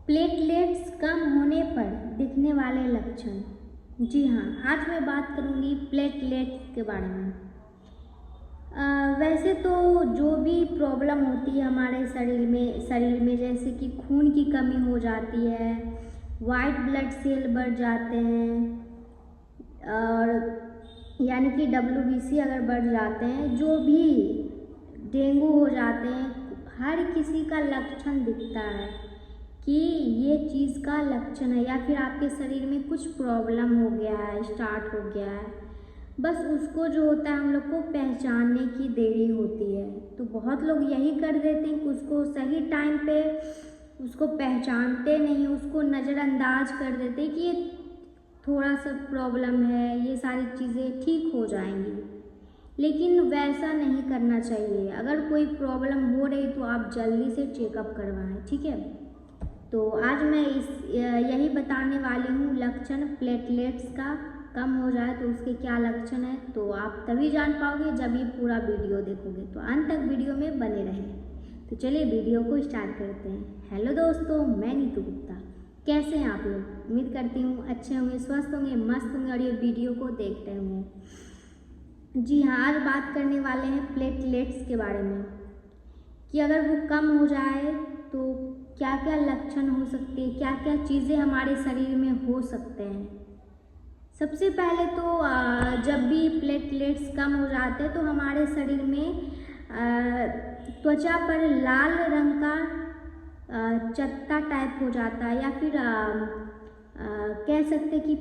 Platelets कम होने पर दिखने वाले लक्षण। जी हाँ, आज मैं बात करूँगी प्लेटलेट्स के बारे में। वैसे तो जो भी प्रॉब्लम होती है हमारे शरीर में जैसे कि खून की कमी हो जाती है, वाइट ब्लड सेल बढ़ जाते हैं और यानी कि WBC अगर बढ़ जाते हैं, जो भी डेंगू हो जाते हैं, हर किसी का लक्षण दिखता है कि ये चीज़ का लक्षण है या फिर आपके शरीर में कुछ प्रॉब्लम हो गया है, स्टार्ट हो गया है। बस उसको जो होता है हम लोग को पहचानने की देरी होती है। तो बहुत लोग यही कर देते हैं कि उसको सही टाइम पे उसको पहचानते नहीं, उसको नज़रअंदाज कर देते हैं कि ये थोड़ा सा प्रॉब्लम है, ये सारी चीज़ें ठीक हो जाएंगी। लेकिन वैसा नहीं करना चाहिए। अगर कोई प्रॉब्लम हो रही तो आप जल्दी से चेकअप करवाएं, ठीक है। तो आज मैं यही बताने वाली हूँ लक्षण प्लेटलेट्स का कम हो जाए तो उसके क्या लक्षण है। तो आप तभी जान पाओगे जब ये पूरा वीडियो देखोगे। तो अंत तक वीडियो में बने रहें। तो चलिए वीडियो को स्टार्ट करते हैं। हेलो दोस्तों, मैं नीतू गुप्ता। कैसे हैं आप लोग? उम्मीद करती हूँ अच्छे होंगे, स्वस्थ होंगे, मस्त होंगे और ये वीडियो को देख रहे होंगे। जी हाँ, आज बात करने वाले हैं प्लेटलेट्स के बारे में कि अगर वो कम हो जाए तो क्या क्या लक्षण हो सकते हैं, क्या क्या चीज़ें हमारे शरीर में हो सकते हैं। सबसे पहले तो जब भी प्लेटलेट्स कम हो जाते हैं तो हमारे शरीर में त्वचा पर लाल रंग का चत्ता टाइप हो जाता है या फिर कह सकते कि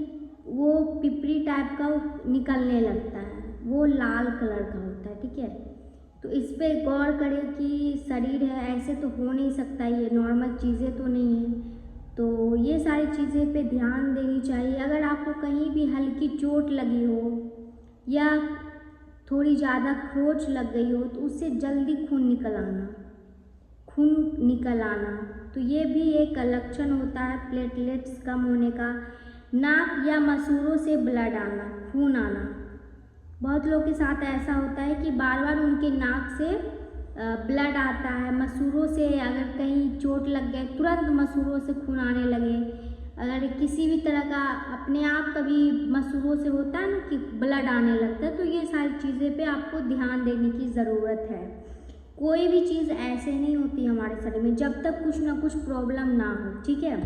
वो पिपरी टाइप का निकलने लगता है, वो लाल कलर का होता है, ठीक है। तो इस पे गौर करें कि शरीर है, ऐसे तो हो नहीं सकता, ये नॉर्मल चीज़ें तो नहीं है। तो ये सारी चीज़ें पे ध्यान देनी चाहिए। अगर आपको कहीं भी हल्की चोट लगी हो या थोड़ी ज़्यादा खरोंच लग गई हो तो उससे जल्दी खून निकल आना, तो ये भी एक लक्षण होता है प्लेटलेट्स कम होने का। नाक या मसूड़ों से ब्लड आना, खून आना। बहुत लोगों के साथ ऐसा होता है कि बार बार उनके नाक से ब्लड आता है, मसूड़ों से अगर कहीं चोट लग गए तुरंत मसूड़ों से खून आने लगे। अगर किसी भी तरह का अपने आप कभी मसूड़ों से होता है ना कि ब्लड आने लगता है, तो ये सारी चीज़ें पे आपको ध्यान देने की ज़रूरत है। कोई भी चीज़ ऐसे नहीं होती हमारे शरीर में जब तक कुछ ना कुछ प्रॉब्लम ना हो, ठीक है।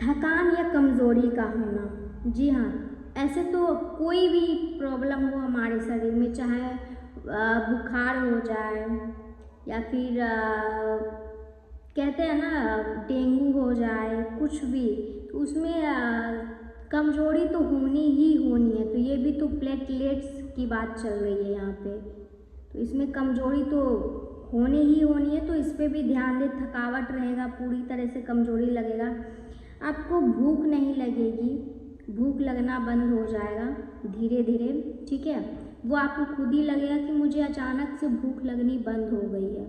थकान या कमज़ोरी का होना। जी हाँ, ऐसे तो कोई भी प्रॉब्लम हो हमारे शरीर में, चाहे बुखार हो जाए या फिर कहते हैं ना डेंगू हो जाए, कुछ भी, तो उसमें कमज़ोरी तो होनी ही होनी है। तो ये भी तो प्लेटलेट्स की बात चल रही है यहाँ पे, तो इसमें कमज़ोरी तो होनी ही होनी है। तो इस पर भी ध्यान दें। थकावट रहेगा, पूरी तरह से कमज़ोरी लगेगा, आपको भूख नहीं लगेगी, भूख लगना बंद हो जाएगा धीरे धीरे, ठीक है। वो आपको खुद ही लगेगा कि मुझे अचानक से भूख लगनी बंद हो गई है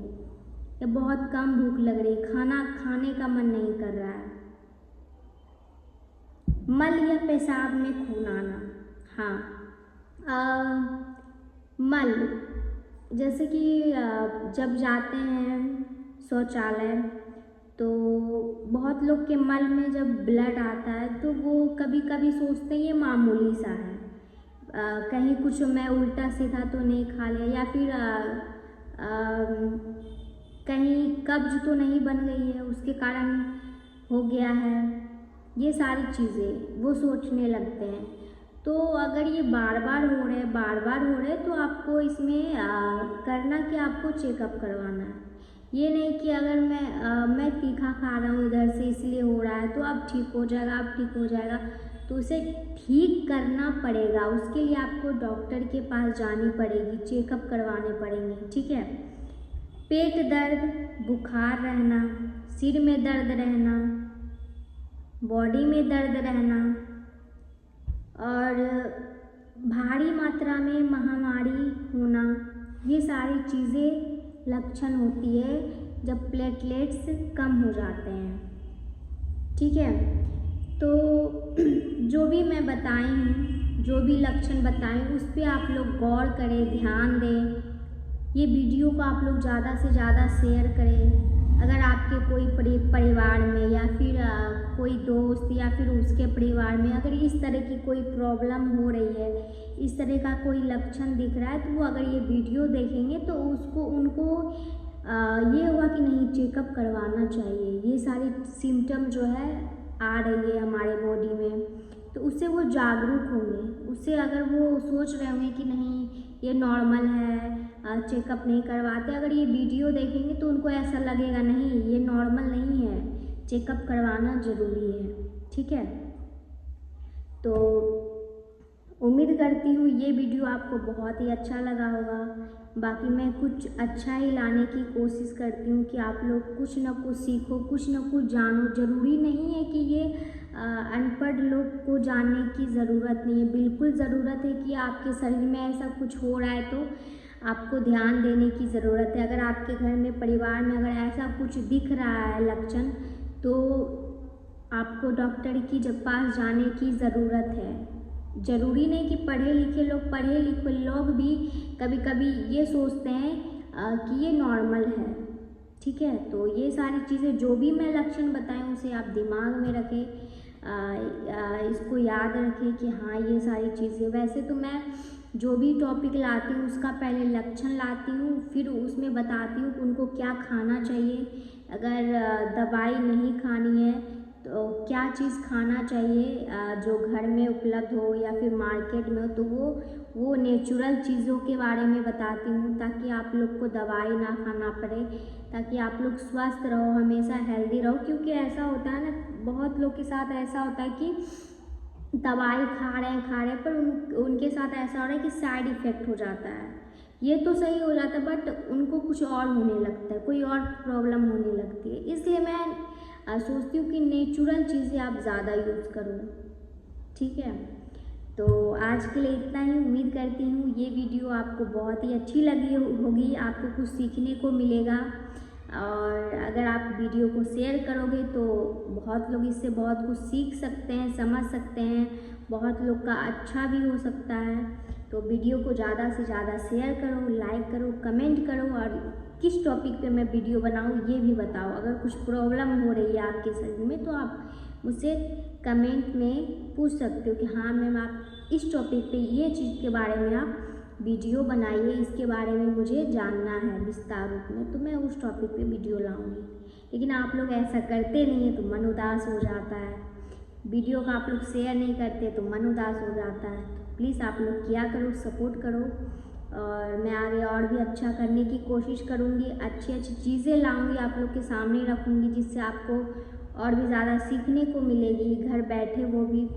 या बहुत कम भूख लग रही, खाना खाने का मन नहीं कर रहा है। मल या पेशाब में खून आना। हाँ, मल जैसे कि जब जाते हैं शौचालय तो बहुत लोग के मल में जब ब्लड आता है तो वो कभी कभी सोचते हैं ये मामूली सा है, कहीं कुछ मैं उल्टा सीधा तो नहीं खा लिया या फिर कहीं कब्ज तो नहीं बन गई है उसके कारण हो गया है। ये सारी चीज़ें वो सोचने लगते हैं। तो अगर ये बार बार हो रहे तो आपको इसमें करना कि आपको चेकअप करवाना है। ये नहीं कि अगर मैं तीखा खा रहा हूँ इधर से इसलिए हो रहा है तो अब ठीक हो जाएगा, तो उसे ठीक करना पड़ेगा। उसके लिए आपको डॉक्टर के पास जानी पड़ेगी, चेकअप करवाने पड़ेंगे, ठीक है। पेट दर्द, बुखार रहना, सिर में दर्द रहना, बॉडी में दर्द रहना और भारी मात्रा में महामारी होना, ये सारी चीज़ें लक्षण होती है जब प्लेटलेट्स कम हो जाते हैं, ठीक है। तो जो भी मैं बताई हूँ, जो भी लक्षण बताएं उस पर आप लोग गौर करें, ध्यान दें। ये वीडियो को आप लोग ज़्यादा से ज़्यादा शेयर करें। अगर आपके कोई परिवार में या फिर कोई दोस्त या फिर उसके परिवार में अगर इस तरह की कोई प्रॉब्लम हो रही है, इस तरह का कोई लक्षण दिख रहा है, तो वो अगर ये वीडियो देखेंगे तो उनको ये हुआ कि नहीं, चेकअप करवाना चाहिए। ये सारी सिम्टम जो है आ रही है हमारे बॉडी में, तो उससे वो जागरूक होंगे। उससे अगर वो सोच रहे होंगे कि नहीं ये नॉर्मल है, चेकअप नहीं करवाते, अगर ये वीडियो देखेंगे तो उनको ऐसा लगेगा नहीं ये नॉर्मल नहीं है, चेकअप करवाना ज़रूरी है। ठीक है, तो उम्मीद करती हूँ ये वीडियो आपको बहुत ही अच्छा लगा होगा। बाकी मैं कुछ अच्छा ही लाने की कोशिश करती हूँ कि आप लोग कुछ ना कुछ सीखो, कुछ ना कुछ जानो। ज़रूरी नहीं है कि ये अनपढ़ लोग को जानने की ज़रूरत नहीं है, बिल्कुल ज़रूरत है कि आपके शरीर में ऐसा कुछ हो रहा है तो आपको ध्यान देने की ज़रूरत है। अगर आपके घर में परिवार में अगर ऐसा कुछ दिख रहा है लक्षण, तो आपको डॉक्टर की पास जाने की ज़रूरत है। ज़रूरी नहीं कि पढ़े लिखे लोग भी कभी कभी ये सोचते हैं कि ये नॉर्मल है। ठीक है, तो ये सारी चीज़ें जो भी मैं लक्षण बताएं उसे आप दिमाग में रखें, इसको याद रखें कि हाँ ये सारी चीज़ें। वैसे तो मैं जो भी टॉपिक लाती हूँ उसका पहले लक्षण लाती हूँ, फिर उसमें बताती हूँ कि उनको क्या खाना चाहिए। अगर दवाई नहीं खानी है तो क्या चीज़ खाना चाहिए जो घर में उपलब्ध हो या फिर मार्केट में हो, तो वो नेचुरल चीज़ों के बारे में बताती हूँ ताकि आप लोग को दवाई ना खाना पड़े, ताकि आप लोग स्वस्थ रहो, हमेशा हेल्दी रहो। क्योंकि ऐसा होता है ना, बहुत लोग के साथ ऐसा होता है कि दवाई खा रहे हैं पर उनके साथ ऐसा हो रहा है कि साइड इफ़ेक्ट हो जाता है। ये तो सही हो जाता है बट उनको कुछ और होने लगता है, कोई और प्रॉब्लम होने लगती है। इसलिए मैं सोचती हूँ कि नेचुरल चीज़ें आप ज़्यादा यूज़ करो। ठीक है, तो आज के लिए इतना ही। उम्मीद करती हूँ ये वीडियो आपको बहुत ही अच्छी लगी होगी, आपको कुछ सीखने को मिलेगा। और अगर आप वीडियो को शेयर करोगे तो बहुत लोग इससे बहुत कुछ सीख सकते हैं, समझ सकते हैं, बहुत लोग का अच्छा भी हो सकता है। तो वीडियो को ज़्यादा से ज़्यादा शेयर करो, लाइक करो, कमेंट करो, और किस टॉपिक पे मैं वीडियो बनाऊँ ये भी बताओ। अगर कुछ प्रॉब्लम हो रही है आपके शरीर में तो आप मुझसे कमेंट में पूछ सकते हो कि हाँ मैम आप इस टॉपिक पे ये चीज़ के बारे में आप वीडियो बनाइए, इसके बारे में मुझे जानना है विस्तार रूप में, तो मैं उस टॉपिक पे वीडियो लाऊंगी। लेकिन आप लोग ऐसा करते नहीं है तो मन उदास हो जाता है, वीडियो का आप लोग शेयर नहीं करते तो मन उदास हो जाता है। तो प्लीज़ आप लोग किया करो, सपोर्ट करो, और मैं आगे और भी अच्छा करने की कोशिश करूँगी। अच्छी अच्छी चीज़ें लाऊँगी, आप लोग के सामने रखूँगी, जिससे आपको और भी ज़्यादा सीखने को मिलेगी घर बैठे वो भी।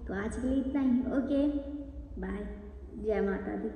तो आज के लिए इतना ही। ओके बाय, जय माता दी।